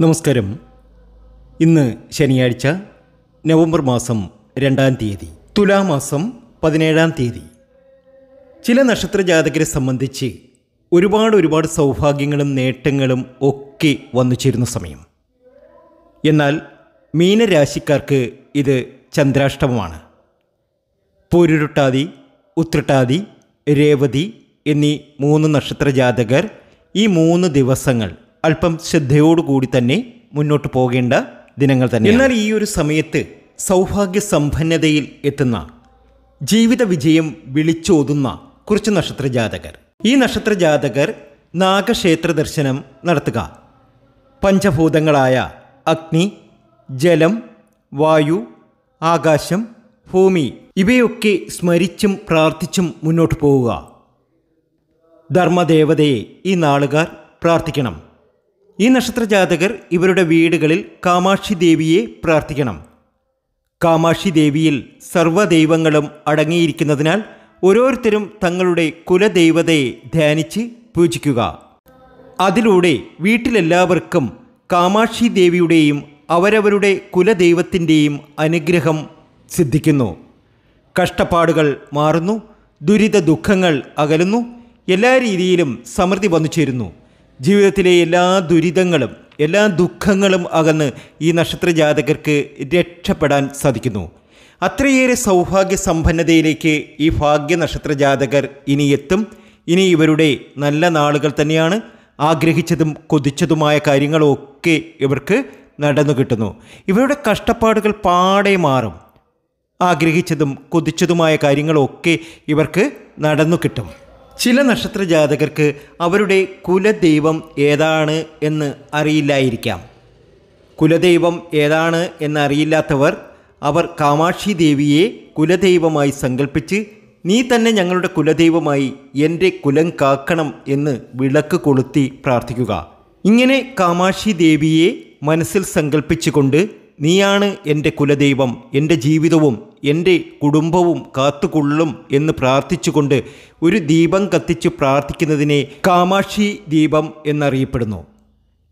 നമസ്കാരം. ഇന്ന് ശനിയാഴ്ച നവംബർ മാസം 2-ാം തീയതി, തുലാമാസം 17-ാം തീയതി. ചില നക്ഷത്രജാതകരെ സംബന്ധിച്ച് ഒരുപാട് സൗഭാഗ്യങ്ങളും നേട്ടങ്ങളും ഒക്കെ വന്നു ചേരുന്ന സമയം. എന്നാൽ മീനരാശിക്കാർക്ക് ഇത് ചന്ദ്രാഷ്ടമമാണ്. പൂരുരുട്ടാതി, ഉത്രട്ടാതി, രേവതി എന്നീ 3 നക്ഷത്രജാതകർ ഈ 3 ദിവസങ്ങൾ അല്പം ശ്രദ്ധയോടുകൂടി തന്നെ മുന്നോട്ട് പോകേണ്ട ദിനങ്ങൾ തന്നെ. എന്നാൽ ഈ ഒരു സമയത്ത് സൗഭാഗ്യ സമ്പന്നതയിൽ എത്തുന്ന, ജീവിത വിജയം വിളിച്ചോതുന്ന കുറച്ച് നക്ഷത്രജാതകർ. ഈ നക്ഷത്രജാതകർ നാഗക്ഷേത്ര ദർശനം നടത്തുക, പഞ്ചഭൂതങ്ങളായ അഗ്നി, ജലം, വായു, ആകാശം, ഭൂമി ഇവയൊക്കെ സ്മരിച്ചും പ്രാർത്ഥിച്ചും മുന്നോട്ട് പോവുക. ധർമ്മദേവതയെ ഈ നാളുകാർ പ്രാർത്ഥിക്കണം. ഈ നക്ഷത്രജാതകർ ഇവരുടെ വീടുകളിൽ കാമാക്ഷി ദേവിയെ പ്രാർത്ഥിക്കണം. കാമാക്ഷി ദേവിയിൽ സർവ്വദൈവങ്ങളും അടങ്ങിയിരിക്കുന്നതിനാൽ ഓരോരുത്തരും തങ്ങളുടെ കുലദൈവതയെ ധ്യാനിച്ച് പൂജിക്കുക. അതിലൂടെ വീട്ടിലെല്ലാവർക്കും കാമാക്ഷി ദേവിയുടെയും അവരവരുടെ കുലദൈവത്തിൻ്റെയും അനുഗ്രഹം സിദ്ധിക്കുന്നു. കഷ്ടപ്പാടുകൾ മാറുന്നു, ദുരിത ദുഃഖങ്ങൾ അകലുന്നു, എല്ലാ രീതിയിലും സമൃദ്ധി വന്നു ചേരുന്നു. ജീവിതത്തിലെ എല്ലാ ദുരിതങ്ങളും എല്ലാ ദുഃഖങ്ങളും അകന്ന് ഈ നക്ഷത്രജാതകർക്ക് രക്ഷപ്പെടാൻ സാധിക്കുന്നു. അത്രയേറെ സൗഭാഗ്യ സമ്പന്നതയിലേക്ക് ഈ ഭാഗ്യ നക്ഷത്രജാതകർ ഇനി എത്തും. ഇനി ഇവരുടെ നല്ല നാളുകൾ തന്നെയാണ്. ആഗ്രഹിച്ചതും കൊതിച്ചതുമായ കാര്യങ്ങളൊക്കെ ഇവർക്ക് നടന്നു കിട്ടുന്നു. ഇവരുടെ കഷ്ടപ്പാടുകൾ പാടെ മാറും. ആഗ്രഹിച്ചതും കൊതിച്ചതുമായ കാര്യങ്ങളൊക്കെ ഇവർക്ക് നടന്നു കിട്ടും. ചില നക്ഷത്രജാതകർക്ക് അവരുടെ കുലദൈവം ഏതാണ് എന്ന് അറിയില്ലായിരിക്കാം. കുലദൈവം ഏതാണ് എന്നറിയില്ലാത്തവർ അവർ കാമാക്ഷി ദേവിയെ കുലദൈവമായി സങ്കല്പിച്ച്, നീ തന്നെ ഞങ്ങളുടെ കുലദൈവമായി എൻ്റെ കുലം കാക്കണം എന്ന് വിളക്ക് കൊളുത്തി പ്രാർത്ഥിക്കുക. ഇങ്ങനെ കാമാക്ഷി ദേവിയെ മനസ്സിൽ സങ്കല്പിച്ചുകൊണ്ട്, നീയാണ് എൻ്റെ കുലദൈവം, എൻ്റെ ജീവിതവും എൻ്റെ കുടുംബവും കാത്തുകൊള്ളും എന്ന് പ്രാർത്ഥിച്ചുകൊണ്ട് ഒരു ദീപം കത്തിച്ച് പ്രാർത്ഥിക്കുന്നതിനെ കാമാക്ഷി ദീപം എന്നറിയപ്പെടുന്നു.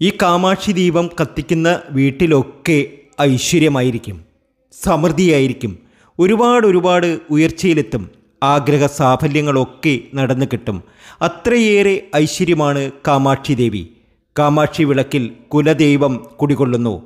ഈ കാമാക്ഷി ദീപം കത്തിക്കുന്ന വീട്ടിലൊക്കെ ഐശ്വര്യമായിരിക്കും, സമൃദ്ധിയായിരിക്കും, ഒരുപാട് ഉയർച്ചയിലെത്തും. ആഗ്രഹ സാഫല്യങ്ങളൊക്കെ നടന്നു കിട്ടും. അത്രയേറെ ഐശ്വര്യമാണ് കാമാക്ഷി ദേവി. കാമാക്ഷി വിളക്കിൽ കുലദൈവം കുടികൊള്ളുന്നു.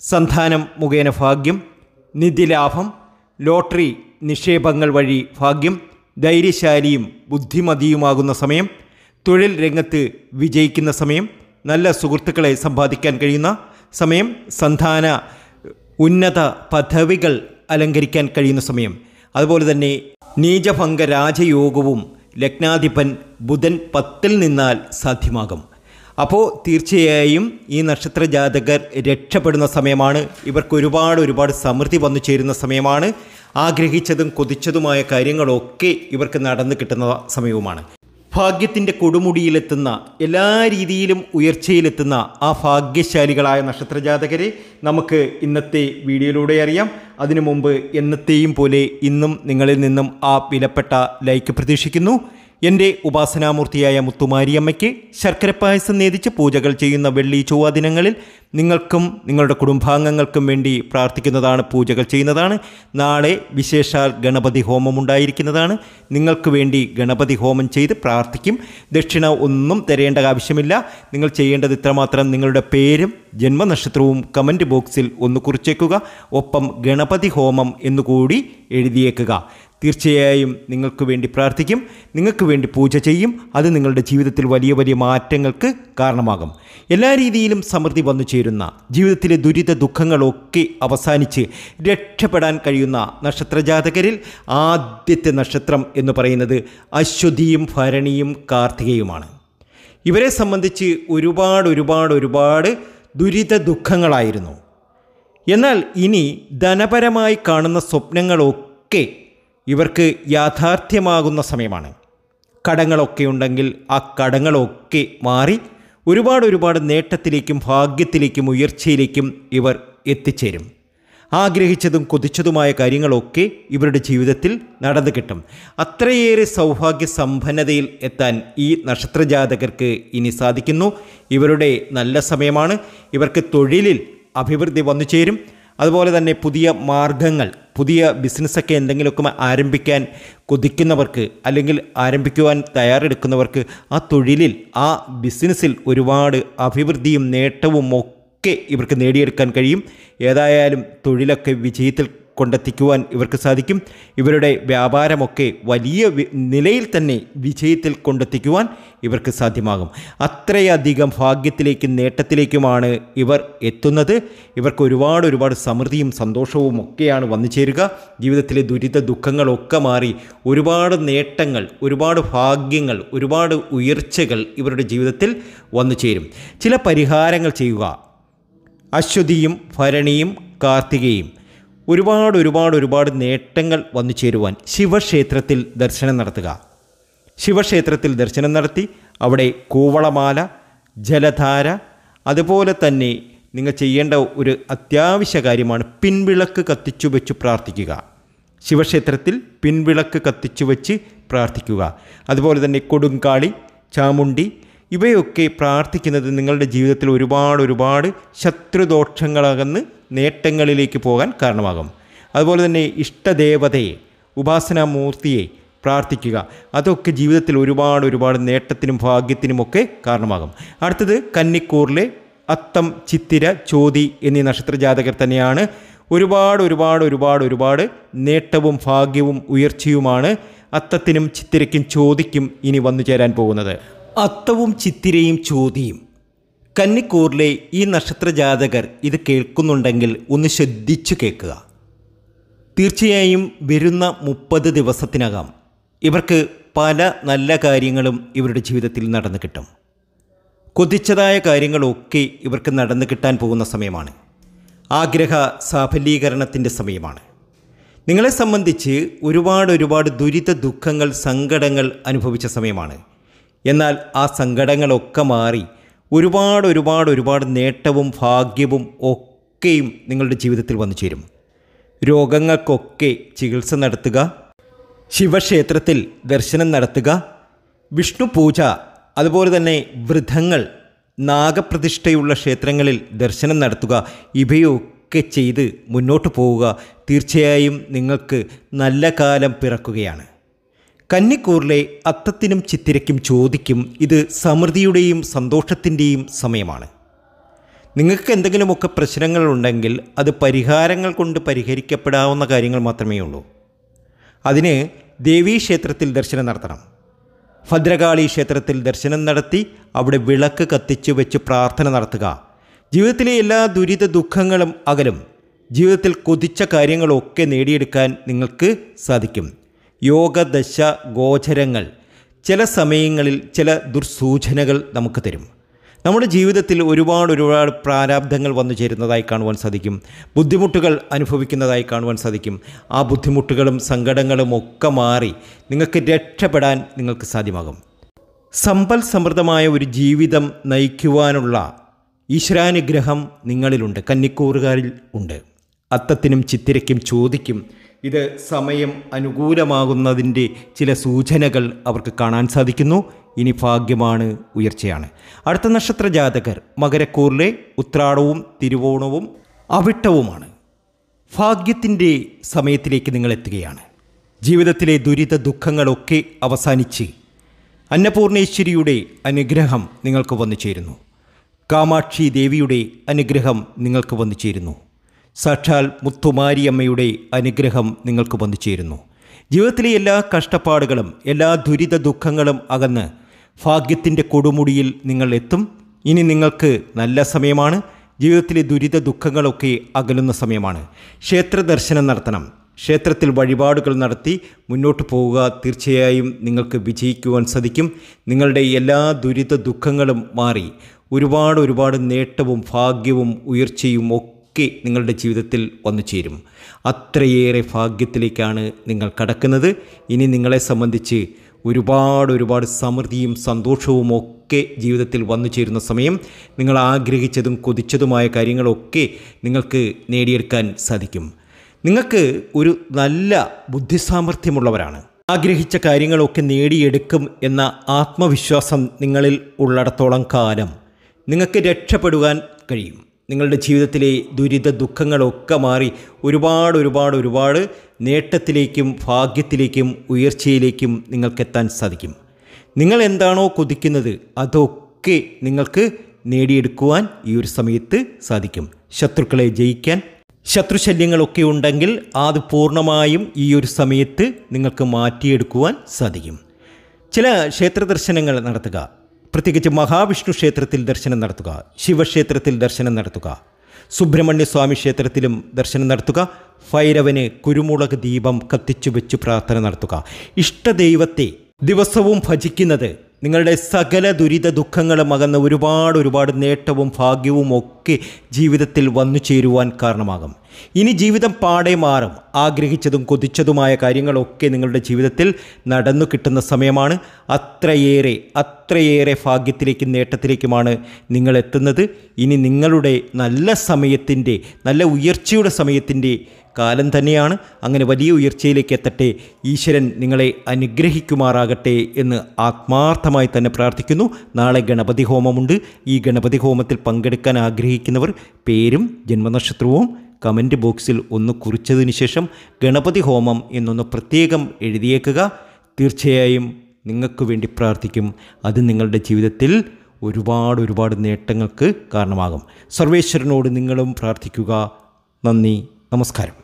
സന്താനം മുഖേന ഭാഗ്യം, നിധിലാഭം, ലോട്ടറി നിക്ഷേപങ്ങൾ വഴി ഭാഗ്യം, ധൈര്യശാലിയും ബുദ്ധിമതിയുമാകുന്ന സമയം, തൊഴിൽ രംഗത്ത് വിജയിക്കുന്ന സമയം, നല്ല സുഹൃത്തുക്കളെ സമ്പാദിക്കാൻ കഴിയുന്ന സമയം, സന്താന ഉന്നത പദവികൾ അലങ്കരിക്കാൻ കഴിയുന്ന സമയം, അതുപോലെ തന്നെ നീചഭംഗ രാജയോഗവും ലഗ്നാധിപൻ ബുധൻ 10-ൽ നിന്നാൽ സാധ്യമാകും. അപ്പോൾ തീർച്ചയായും ഈ നക്ഷത്രജാതകർ രക്ഷപ്പെടുന്ന സമയമാണ്. ഇവർക്ക് ഒരുപാട് സമൃദ്ധി വന്നു ചേരുന്ന സമയമാണ്. ആഗ്രഹിച്ചതും കൊതിച്ചതുമായ കാര്യങ്ങളൊക്കെ ഇവർക്ക് നടന്നു കിട്ടുന്ന സമയവുമാണ്. ഭാഗ്യത്തിൻ്റെ കൊടുമുടിയിലെത്തുന്ന, എല്ലാ രീതിയിലും ഉയർച്ചയിലെത്തുന്ന ആ ഭാഗ്യശാലികളായ നക്ഷത്രജാതകരെ നമുക്ക് ഇന്നത്തെ വീഡിയോയിലൂടെ അറിയാം. അതിനു മുമ്പ് എന്നത്തെയും പോലെ ഇന്നും നിങ്ങളിൽ നിന്നും ആ വിലപ്പെട്ട ലൈക്ക് പ്രതീക്ഷിക്കുന്നു. എൻ്റെ ഉപാസനാമൂർത്തിയായ മുത്തുമാരിയമ്മയ്ക്ക് ശർക്കരപ്പായസം നേദിച്ച് പൂജകൾ ചെയ്യുന്ന വെള്ളി ചൊവ്വ ദിനങ്ങളിൽ നിങ്ങൾക്കും നിങ്ങളുടെ കുടുംബാംഗങ്ങൾക്കും വേണ്ടി പ്രാർത്ഥിക്കുന്നതാണ്, പൂജകൾ ചെയ്യുന്നതാണ്. നാളെ വിശേഷാൽ ഗണപതി ഹോമം ഉണ്ടായിരിക്കുന്നതാണ്. നിങ്ങൾക്ക് വേണ്ടി ഗണപതി ഹോമം ചെയ്ത് പ്രാർത്ഥിക്കും. ദക്ഷിണ ഒന്നും തരേണ്ട ആവശ്യമില്ല. നിങ്ങൾ ചെയ്യേണ്ടത് ഇത്രമാത്രം: നിങ്ങളുടെ പേരും ജന്മനക്ഷത്രവും കമൻറ്റ് ബോക്സിൽ ഒന്ന് കുറിച്ചേക്കുക. ഒപ്പം ഗണപതി ഹോമം എന്നുകൂടി എഴുതിയേക്കുക. തീർച്ചയായും നിങ്ങൾക്ക് വേണ്ടി പ്രാർത്ഥിക്കും, നിങ്ങൾക്ക് വേണ്ടി പൂജ ചെയ്യും. അത് നിങ്ങളുടെ ജീവിതത്തിൽ വലിയ മാറ്റങ്ങൾക്ക് കാരണമാകും. എല്ലാ രീതിയിലും സമൃദ്ധി വന്നു ചേരുന്ന, ജീവിതത്തിലെ ദുരിത ദുഃഖങ്ങളൊക്കെ അവസാനിച്ച് രക്ഷപ്പെടാൻ കഴിയുന്ന നക്ഷത്രജാതകരിൽ ആദ്യത്തെ നക്ഷത്രം എന്ന് പറയുന്നത് അശ്വതിയും ഭരണിയും കാർത്തികയുമാണ്. ഇവരെ സംബന്ധിച്ച് ഒരുപാട് ദുരിത ദുഃഖങ്ങളായിരുന്നു. എന്നാൽ ഇനി ധനപരമായി കാണുന്ന സ്വപ്നങ്ങളൊക്കെ ഇവർക്ക് യാഥാർത്ഥ്യമാകുന്ന സമയമാണ്. കടങ്ങളൊക്കെ ഉണ്ടെങ്കിൽ ആ കടങ്ങളൊക്കെ മാറി ഒരുപാട് നേട്ടത്തിലേക്കും ഭാഗ്യത്തിലേക്കും ഉയർച്ചയിലേക്കും ഇവർ എത്തിച്ചേരും. ആഗ്രഹിച്ചതും കൊതിച്ചതുമായ കാര്യങ്ങളൊക്കെ ഇവരുടെ ജീവിതത്തിൽ നടന്നു കിട്ടും. അത്രയേറെ സൗഭാഗ്യ സമ്പന്നതയിൽ എത്താൻ ഈ നക്ഷത്രജാതകർക്ക് ഇനി സാധിക്കുന്നു. ഇവരുടെ നല്ല സമയമാണ്. ഇവർക്ക് തൊഴിലിൽ അഭിവൃദ്ധി വന്നു ചേരും. അതുപോലെ തന്നെ പുതിയ മാർഗങ്ങൾ, പുതിയ ബിസിനസ്സൊക്കെ എന്തെങ്കിലുമൊക്കെ ആരംഭിക്കാൻ കൊതിക്കുന്നവർക്ക് അല്ലെങ്കിൽ ആരംഭിക്കുവാൻ തയ്യാറെടുക്കുന്നവർക്ക് ആ തൊഴിലിൽ, ആ ബിസിനസ്സിൽ ഒരുപാട് അഭിവൃദ്ധിയും നേട്ടവും ഒക്കെ ഇവർക്ക് നേടിയെടുക്കാൻ കഴിയും. ഏതായാലും തൊഴിലൊക്കെ വിജയത്തിൽ കൊണ്ടെത്തിക്കുവാൻ ഇവർക്ക് സാധിക്കും. ഇവരുടെ വ്യാപാരമൊക്കെ വലിയ നിലയിൽ തന്നെ വിജയത്തിൽ കൊണ്ടെത്തിക്കുവാൻ ഇവർക്ക് സാധ്യമാകും. അത്രയധികം ഭാഗ്യത്തിലേക്കും നേട്ടത്തിലേക്കുമാണ് ഇവർ എത്തുന്നത്. ഇവർക്ക് ഒരുപാട് സമൃദ്ധിയും സന്തോഷവും ഒക്കെയാണ് വന്നു ചേരുക. ജീവിതത്തിലെ ദുരിത ദുഃഖങ്ങളൊക്കെ മാറി ഒരുപാട് നേട്ടങ്ങൾ, ഒരുപാട് ഭാഗ്യങ്ങൾ, ഒരുപാട് ഉയർച്ചകൾ ഇവരുടെ ജീവിതത്തിൽ വന്നു ചേരും. ചില പരിഹാരങ്ങൾ ചെയ്യുക. അശ്വതിയും ഭരണിയും കാർത്തികയും ഒരുപാട് നേട്ടങ്ങൾ വന്നു ചേരുവാൻ ശിവക്ഷേത്രത്തിൽ ദർശനം നടത്തുക. ശിവക്ഷേത്രത്തിൽ ദർശനം നടത്തി അവിടെ കൂവളമാല, ജലധാര, അതുപോലെ തന്നെ നിങ്ങൾ ചെയ്യേണ്ട ഒരു അത്യാവശ്യ കാര്യമാണ് പിൻവിളക്ക് കത്തിച്ചു വെച്ച് പ്രാർത്ഥിക്കുക. ശിവക്ഷേത്രത്തിൽ പിൻവിളക്ക് കത്തിച്ചു വെച്ച് പ്രാർത്ഥിക്കുക. അതുപോലെ തന്നെ കൊടുങ്കാളി, ചാമുണ്ടി ഇവയൊക്കെ പ്രാർത്ഥിക്കുന്നത് നിങ്ങളുടെ ജീവിതത്തിൽ ഒരുപാട് ശത്രുദോഷങ്ങളകന്ന് നേട്ടങ്ങളിലേക്ക് പോകാൻ കാരണമാകും. അതുപോലെ തന്നെ ഇഷ്ടദേവതയെ, ഉപാസനാമൂർത്തിയെ പ്രാർത്ഥിക്കുക. അതൊക്കെ ജീവിതത്തിൽ ഒരുപാട് നേട്ടത്തിനും ഭാഗ്യത്തിനുമൊക്കെ കാരണമാകും. അടുത്തത് കന്നിക്കൂറിലെ അത്തം, ചിത്തിര, ചോതി എന്നീ നക്ഷത്രജാതകർ തന്നെയാണ്. ഒരുപാട് നേട്ടവും ഭാഗ്യവും ഉയർച്ചയുമാണ് അത്തത്തിനും ചിത്തിരയ്ക്കും ചോതിക്കും ഇനി വന്നു ചേരാൻ പോകുന്നത്. അത്തവും ചിത്തിരയും ചോതിയും കന്നിക്കൂറിലെ ഈ നക്ഷത്രജാതകർ ഇത് കേൾക്കുന്നുണ്ടെങ്കിൽ ഒന്ന് ശ്രദ്ധിച്ചു കേൾക്കുക. തീർച്ചയായും വരുന്ന 30 ദിവസത്തിനകം ഇവർക്ക് പല നല്ല കാര്യങ്ങളും ഇവരുടെ ജീവിതത്തിൽ നടന്നു കിട്ടും. കൊതിച്ചതായ കാര്യങ്ങളൊക്കെ ഇവർക്ക് നടന്നു കിട്ടാൻ പോകുന്ന സമയമാണ്. ആഗ്രഹ സാഫല്യീകരണത്തിൻ്റെ സമയമാണ്. നിങ്ങളെ സംബന്ധിച്ച് ഒരുപാട് ദുരിത ദുഃഖങ്ങൾ, സങ്കടങ്ങൾ അനുഭവിച്ച സമയമാണ്. എന്നാൽ ആ സങ്കടങ്ങളൊക്കെ മാറി ഒരുപാട് നേട്ടവും ഭാഗ്യവും ഒക്കെയും നിങ്ങളുടെ ജീവിതത്തിൽ വന്നു ചേരും. രോഗങ്ങൾക്കൊക്കെ ചികിത്സ നടത്തുക, ശിവക്ഷേത്രത്തിൽ ദർശനം നടത്തുക, വിഷ്ണു പൂജ, അതുപോലെ തന്നെ വൃദ്ധങ്ങൾ, നാഗപ്രതിഷ്ഠയുള്ള ക്ഷേത്രങ്ങളിൽ ദർശനം നടത്തുക. ഇവയൊക്കെ ചെയ്ത് മുന്നോട്ട് പോവുക. തീർച്ചയായും നിങ്ങൾക്ക് നല്ല കാലം പിറക്കുകയാണ്. കന്നിക്കൂറിലെ അത്തത്തിനും ചിത്തിരയ്ക്കും ചോദിക്കും ഇത് സമൃദ്ധിയുടെയും സന്തോഷത്തിൻ്റെയും സമയമാണ്. നിങ്ങൾക്ക് എന്തെങ്കിലുമൊക്കെ പ്രശ്നങ്ങളുണ്ടെങ്കിൽ അത് പരിഹാരങ്ങൾ കൊണ്ട് പരിഹരിക്കപ്പെടാവുന്ന കാര്യങ്ങൾ മാത്രമേ ഉള്ളൂ. അതിന് ദേവീക്ഷേത്രത്തിൽ ദർശനം നടത്തണം. ഭദ്രകാളി ക്ഷേത്രത്തിൽ ദർശനം നടത്തി അവിടെ വിളക്ക് കത്തിച്ചു വെച്ച് പ്രാർത്ഥന നടത്തുക. ജീവിതത്തിലെ എല്ലാ ദുരിത ദുഃഖങ്ങളും അകലും. ജീവിതത്തിൽ കൊതിച്ച കാര്യങ്ങളൊക്കെ നേടിയെടുക്കാൻ നിങ്ങൾക്ക് സാധിക്കും. യോഗദശ ഗോചരങ്ങൾ ചില സമയങ്ങളിൽ ചില ദുർസൂചനകൾ നമുക്ക് തരും. നമ്മുടെ ജീവിതത്തിൽ ഒരുപാട് പ്രാരാബ്ധങ്ങൾ വന്നു ചേരുന്നതായി കാണുവാൻ സാധിക്കും. ബുദ്ധിമുട്ടുകൾ അനുഭവിക്കുന്നതായി കാണുവാൻ സാധിക്കും. ആ ബുദ്ധിമുട്ടുകളും സങ്കടങ്ങളും ഒക്കെ മാറി നിങ്ങൾക്ക് രക്ഷപ്പെടാൻ നിങ്ങൾക്ക് സാധ്യമാകും. സമ്പൽ സമൃദ്ധമായ ഒരു ജീവിതം നയിക്കുവാനുള്ള ഈശ്വരാനുഗ്രഹം നിങ്ങളിലുണ്ട്, കന്നിക്കൂറുകാരിൽ ഉണ്ട്. അത്തത്തിനും ചിത്തിരയ്ക്കും ചോദിക്കും ഇത് സമയം അനുകൂലമാകുന്നതിൻ്റെ ചില സൂചനകൾ അവർക്ക് കാണാൻ സാധിക്കുന്നു. ഇനി ഭാഗ്യമാണ്, ഉയർച്ചയാണ്. അടുത്ത നക്ഷത്രജാതകർ മകരക്കൂറിലെ ഉത്രാടവും തിരുവോണവും അവിട്ടവുമാണ്. ഭാഗ്യത്തിൻ്റെ സമയത്തിലേക്ക് നിങ്ങൾ എത്തുകയാണ്. ജീവിതത്തിലെ ദുരിത ദുഃഖങ്ങളൊക്കെ അവസാനിച്ച് അന്നപൂർണേശ്വരിയുടെ അനുഗ്രഹം നിങ്ങൾക്ക് വന്നു ചേരുന്നു. കാമാക്ഷി ദേവിയുടെ അനുഗ്രഹം നിങ്ങൾക്ക് വന്നു ചേരുന്നു. സാക്ഷാൽ മുത്തുമാരിയമ്മയുടെ അനുഗ്രഹം നിങ്ങൾക്ക് വന്നു ചേരുന്നു. ജീവിതത്തിലെ എല്ലാ കഷ്ടപ്പാടുകളും എല്ലാ ദുരിത ദുഃഖങ്ങളും അകന്ന് ഭാഗ്യത്തിൻ്റെ കൊടുമുടിയിൽ നിങ്ങൾ എത്തും. ഇനി നിങ്ങൾക്ക് നല്ല സമയമാണ്. ജീവിതത്തിലെ ദുരിത ദുഃഖങ്ങളൊക്കെ അകലുന്ന സമയമാണ്. ക്ഷേത്ര ദർശനം നടത്തണം. ക്ഷേത്രത്തിൽ വഴിപാടുകൾ നടത്തി മുന്നോട്ട് പോവുക. തീർച്ചയായും നിങ്ങൾക്ക് വിജയിക്കുവാൻ സാധിക്കും. നിങ്ങളുടെ എല്ലാ ദുരിത ദുഃഖങ്ങളും മാറി ഒരുപാട് നേട്ടവും ഭാഗ്യവും ഉയർച്ചയും ഒക്കെ നിങ്ങളുടെ ജീവിതത്തിൽ വന്നു ചേരും. അത്രയേറെ ഭാഗ്യത്തിലേക്കാണ് നിങ്ങൾ കടക്കുന്നത്. ഇനി നിങ്ങളെ സംബന്ധിച്ച് ഒരുപാട് സമൃദ്ധിയും സന്തോഷവും ഒക്കെ ജീവിതത്തിൽ വന്നു ചേരുന്ന സമയം. നിങ്ങൾ ആഗ്രഹിച്ചതും കൊതിച്ചതുമായ കാര്യങ്ങളൊക്കെ നിങ്ങൾക്ക് നേടിയെടുക്കാൻ സാധിക്കും. നിങ്ങൾക്ക് ഒരു നല്ല ബുദ്ധിസാമർഥ്യമുള്ളവരാണ്. ആഗ്രഹിച്ച കാര്യങ്ങളൊക്കെ നേടിയെടുക്കും എന്ന ആത്മവിശ്വാസം നിങ്ങളിൽ ഉള്ളിടത്തോളം കാലം നിങ്ങൾക്ക് രക്ഷപ്പെടുവാൻ കഴിയും. നിങ്ങളുടെ ജീവിതത്തിലെ ദുരിത ദുഃഖങ്ങളൊക്കെ മാറി ഒരുപാട് നേട്ടത്തിലേക്കും ഭാഗ്യത്തിലേക്കും ഉയർച്ചയിലേക്കും നിങ്ങൾക്കെത്താൻ സാധിക്കും. നിങ്ങൾ എന്താണോ കൊതിക്കുന്നത് അതൊക്കെ നിങ്ങൾക്ക് നേടിയെടുക്കുവാൻ ഈ ഒരു സമയത്ത് സാധിക്കും. ശത്രുക്കളെ ജയിക്കാൻ, ശത്രുശല്യങ്ങളൊക്കെ ഉണ്ടെങ്കിൽ അത് പൂർണ്ണമായും ഈ ഒരു സമയത്ത് നിങ്ങൾക്ക് മാറ്റിയെടുക്കുവാൻ സാധിക്കും. ചില ക്ഷേത്ര ദർശനങ്ങൾ നടത്തുക, പ്രത്യേകിച്ച് മഹാവിഷ്ണു ക്ഷേത്രത്തിൽ ദർശനം നടത്തുക, ശിവക്ഷേത്രത്തിൽ ദർശനം നടത്തുക, സുബ്രഹ്മണ്യസ്വാമി ക്ഷേത്രത്തിലും ദർശനം നടത്തുക, ഭൈരവന് കുരുമുളക് ദീപം കത്തിച്ചു വെച്ച് പ്രാർത്ഥന നടത്തുക. ഇഷ്ടദൈവത്തെ ദിവസവും ഭജിക്കുന്നത് നിങ്ങളുടെ സകല ദുരിത ദുഃഖങ്ങളും അകന്ന് ഒരുപാട് നേട്ടവും ഭാഗ്യവും ഒക്കെ ജീവിതത്തിൽ വന്നു ചേരുവാൻ കാരണമാകും. ഇനി ജീവിതം പാടെ മാറും. ആഗ്രഹിച്ചതും കൊതിച്ചതുമായ കാര്യങ്ങളൊക്കെ നിങ്ങളുടെ ജീവിതത്തിൽ നടന്നു കിട്ടുന്ന സമയമാണ്. അത്രയേറെ ഭാഗ്യത്തിലേക്കും നേട്ടത്തിലേക്കുമാണ് നിങ്ങൾ എത്തുന്നത്. ഇനി നിങ്ങളുടെ നല്ല സമയത്തിൻ്റെ, നല്ല ഉയർച്ചയുടെ സമയത്തിൻ്റെ കാലം തന്നെയാണ്. അങ്ങനെ വലിയ ഉയർച്ചയിലേക്ക് എത്തട്ടെ, ഈശ്വരൻ നിങ്ങളെ അനുഗ്രഹിക്കുമാറാകട്ടെ എന്ന് ആത്മാർത്ഥമായി തന്നെ പ്രാർത്ഥിക്കുന്നു. നാളെ ഗണപതി ഹോമമുണ്ട്. ഈ ഗണപതി ഹോമത്തിൽ പങ്കെടുക്കാൻ ആഗ്രഹിക്കുന്നവർ പേരും ജന്മനക്ഷത്രവും കമൻറ്റ് ബോക്സിൽ ഒന്ന് കുറിച്ചതിന് ശേഷം ഗണപതി ഹോമം എന്നൊന്ന് പ്രത്യേകം എഴുതിയേക്കുക. തീർച്ചയായും നിങ്ങൾക്ക് വേണ്ടി പ്രാർത്ഥിക്കും. അത് നിങ്ങളുടെ ജീവിതത്തിൽ ഒരുപാട് നേട്ടങ്ങൾക്ക് കാരണമാകും. സർവേശ്വരനോട് നിങ്ങളും പ്രാർത്ഥിക്കുക. നന്ദി, നമസ്കാരം.